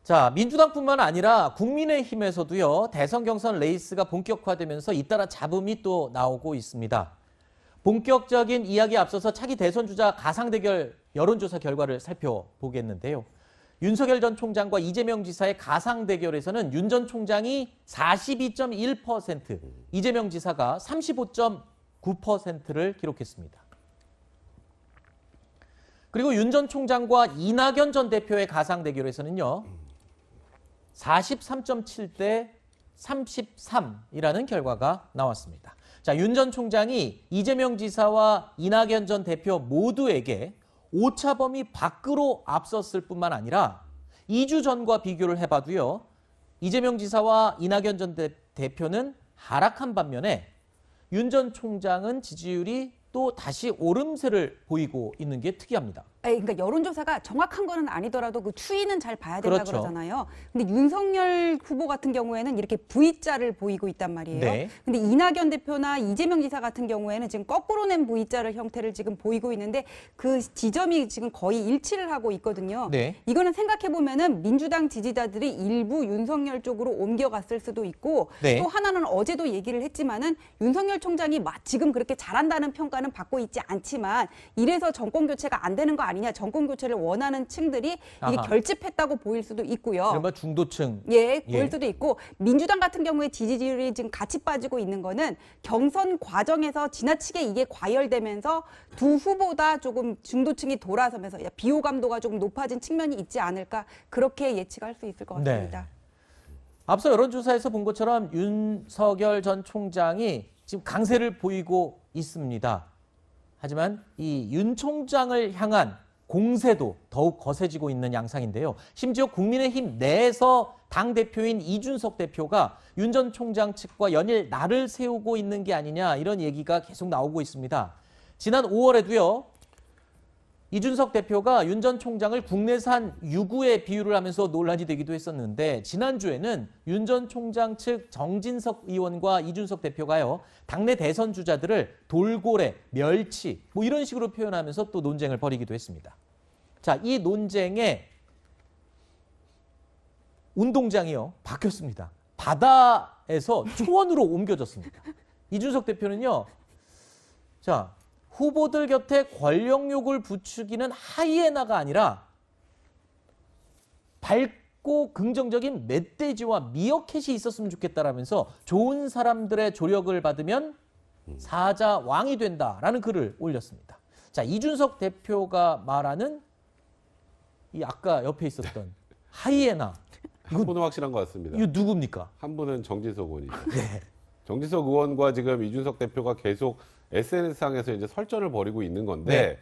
자, 민주당뿐만 아니라 국민의힘에서도요, 대선 경선 레이스가 본격화되면서 잇따라 잡음이 또 나오고 있습니다. 본격적인 이야기에 앞서서 차기 대선 주자 가상 대결 여론조사 결과를 살펴보겠는데요. 윤석열 전 총장과 이재명 지사의 가상 대결에서는 윤 전 총장이 42.1%, 이재명 지사가 35.9%를 기록했습니다. 그리고 윤 전 총장과 이낙연 전 대표의 가상 대결에서는요, 43.7대 33이라는 결과가 나왔습니다. 자, 윤 전 총장이 이재명 지사와 이낙연 전 대표 모두에게 오차범위 밖으로 앞섰을 뿐만 아니라 2주 전과 비교를 해봐도요, 이재명 지사와 이낙연 전 대표는 하락한 반면에 윤 전 총장은 지지율이 또 다시 오름세를 보이고 있는 게 특이합니다. 그러니까 여론조사가 정확한 거는 아니더라도 그 추이는 잘 봐야 된다 그렇죠. 그러잖아요. 근데 윤석열 후보 같은 경우에는 이렇게 V자를 보이고 있단 말이에요. 네. 근데 이낙연 대표나 이재명 지사 같은 경우에는 지금 거꾸로 낸 V자를 형태를 지금 보이고 있는데 그 지점이 지금 거의 일치를 하고 있거든요. 네. 이거는 생각해 보면은 민주당 지지자들이 일부 윤석열 쪽으로 옮겨갔을 수도 있고 네. 또 하나는 어제도 얘기를 했지만은 윤석열 총장이 지금 그렇게 잘한다는 평가는 받고 있지 않지만 이래서 정권 교체가 안 되는 거 아니냐, 정권 교체를 원하는 층들이 이게 아하. 결집했다고 보일 수도 있고요. 이른바 중도층. 보일 수도 있고 민주당 같은 경우에 지지율이 지금 같이 빠지고 있는 거는 경선 과정에서 지나치게 이게 과열되면서 두 후보 다 조금 중도층이 돌아서면서 비호감도가 조금 높아진 측면이 있지 않을까 그렇게 예측할 수 있을 것 같습니다. 네. 앞서 여론조사에서 본 것처럼 윤석열 전 총장이 지금 강세를 보이고 있습니다. 하지만 이 윤 총장을 향한 공세도 더욱 거세지고 있는 양상인데요. 심지어 국민의힘 내에서 당대표인 이준석 대표가 윤 전 총장 측과 연일 날을 세우고 있는 게 아니냐, 이런 얘기가 계속 나오고 있습니다. 지난 5월에도요. 이준석 대표가 윤 전 총장을 국내산 유구에 비유를 하면서 논란이 되기도 했었는데, 지난주에는 윤 전 총장 측 정진석 의원과 이준석 대표가요, 당내 대선 주자들을 돌고래, 멸치 뭐 이런 식으로 표현하면서 또 논쟁을 벌이기도 했습니다. 자, 이 논쟁에 운동장이요, 바뀌었습니다. 바다에서 초원으로 옮겨졌습니다. 이준석 대표는요, 자, 후보들 곁에 권력욕을 부추기는 하이에나가 아니라 밝고 긍정적인 멧돼지와 미어캣이 있었으면 좋겠다라면서 좋은 사람들의 조력을 받으면 사자 왕이 된다라는 글을 올렸습니다. 자, 이준석 대표가 말하는 이 아까 옆에 있었던 하이에나, 한 분은 확실한 것 같습니다. 이거 누굽니까? 한 분은 정진석 의원이죠. 네. 정진석 의원과 지금 이준석 대표가 계속 SNS상에서 이제 설전을 벌이고 있는 건데, 네.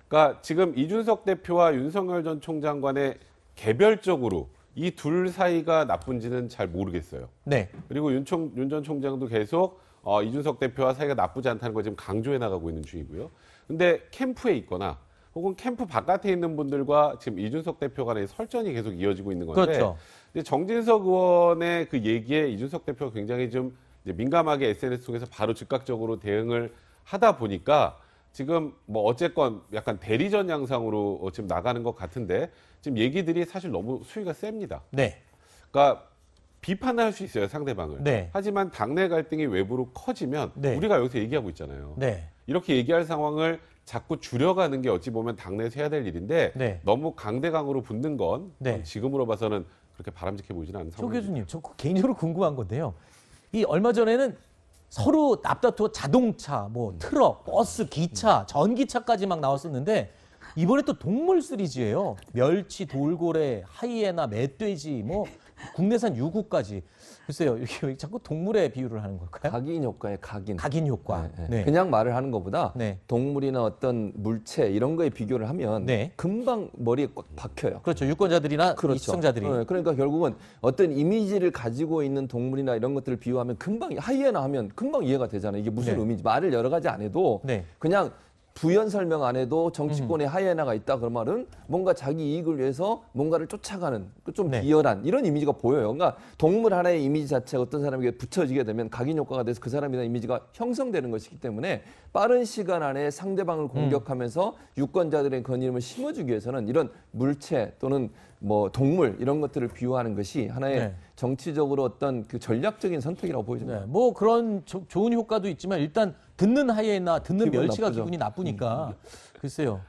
그러니까 지금 이준석 대표와 윤석열 전 총장 간에 개별적으로 이 둘 사이가 나쁜지는 잘 모르겠어요. 네. 그리고 윤 전 총장도 계속 이준석 대표와 사이가 나쁘지 않다는 걸 지금 강조해 나가고 있는 중이고요. 근데 캠프에 있거나 혹은 캠프 바깥에 있는 분들과 지금 이준석 대표 간의 설전이 계속 이어지고 있는 건데, 그렇죠. 근데 정진석 의원의 그 얘기에 이준석 대표가 굉장히 좀 이제 민감하게 SNS 통해서 바로 즉각적으로 대응을 하다 보니까 지금 뭐 어쨌건 약간 대리전 양상으로 지금 나가는 것 같은데, 지금 얘기들이 사실 너무 수위가 셉니다. 네. 그러니까 비판할 수 있어요, 상대방을. 네. 하지만 당내 갈등이 외부로 커지면 네. 우리가 여기서 얘기하고 있잖아요. 네. 이렇게 얘기할 상황을 자꾸 줄여가는 게 어찌 보면 당내에서 해야 될 일인데, 네. 너무 강대강으로 붙는 건 네. 지금으로 봐서는 그렇게 바람직해 보이지는 않는 조 상황입니다. 교수님, 저 개인적으로 궁금한 건데요. 이 얼마 전에는 서로 앞다투어 자동차, 뭐 트럭, 버스, 기차, 전기차까지 막 나왔었는데, 이번에 또 동물 시리즈예요. 멸치, 돌고래, 하이에나, 멧돼지, 뭐 국내산 유구까지. 글쎄요, 이렇게 왜 자꾸 동물에 비유를 하는 걸까요? 각인 효과에 각인. 각인 효과. 네, 네. 네. 그냥 말을 하는 것보다 네. 동물이나 어떤 물체 이런 거에 비교를 하면 네. 금방 머리에 꽉 박혀요. 그렇죠. 유권자들이나 이 시청자들이. 네, 그러니까 결국은 어떤 이미지를 가지고 있는 동물이나 이런 것들을 비유하면 금방 하이에나 하면 금방 이해가 되잖아요. 이게 무슨 네. 의미인지 말을 여러 가지 안 해도 네. 그냥 부연 설명 안 해도 정치권에 하이에나가 있다 그런 말은 뭔가 자기 이익을 위해서 뭔가를 쫓아가는 좀 네. 비열한 이런 이미지가 보여요. 그러니까 동물 하나의 이미지 자체가 어떤 사람에게 붙여지게 되면 각인 효과가 돼서 그 사람에 대한 이미지가 형성되는 것이기 때문에 빠른 시간 안에 상대방을 공격하면서 유권자들의 건의름을 심어주기 위해서는 이런 물체 또는 뭐 동물 이런 것들을 비유하는 것이 하나의 네. 정치적으로 어떤 그 전략적인 선택이라고 보여집니다. 네, 뭐 그런 좋은 효과도 있지만 일단 듣는 하이에나, 듣는 기분 멸치가 나쁘죠. 기분이 나쁘니까 글쎄요.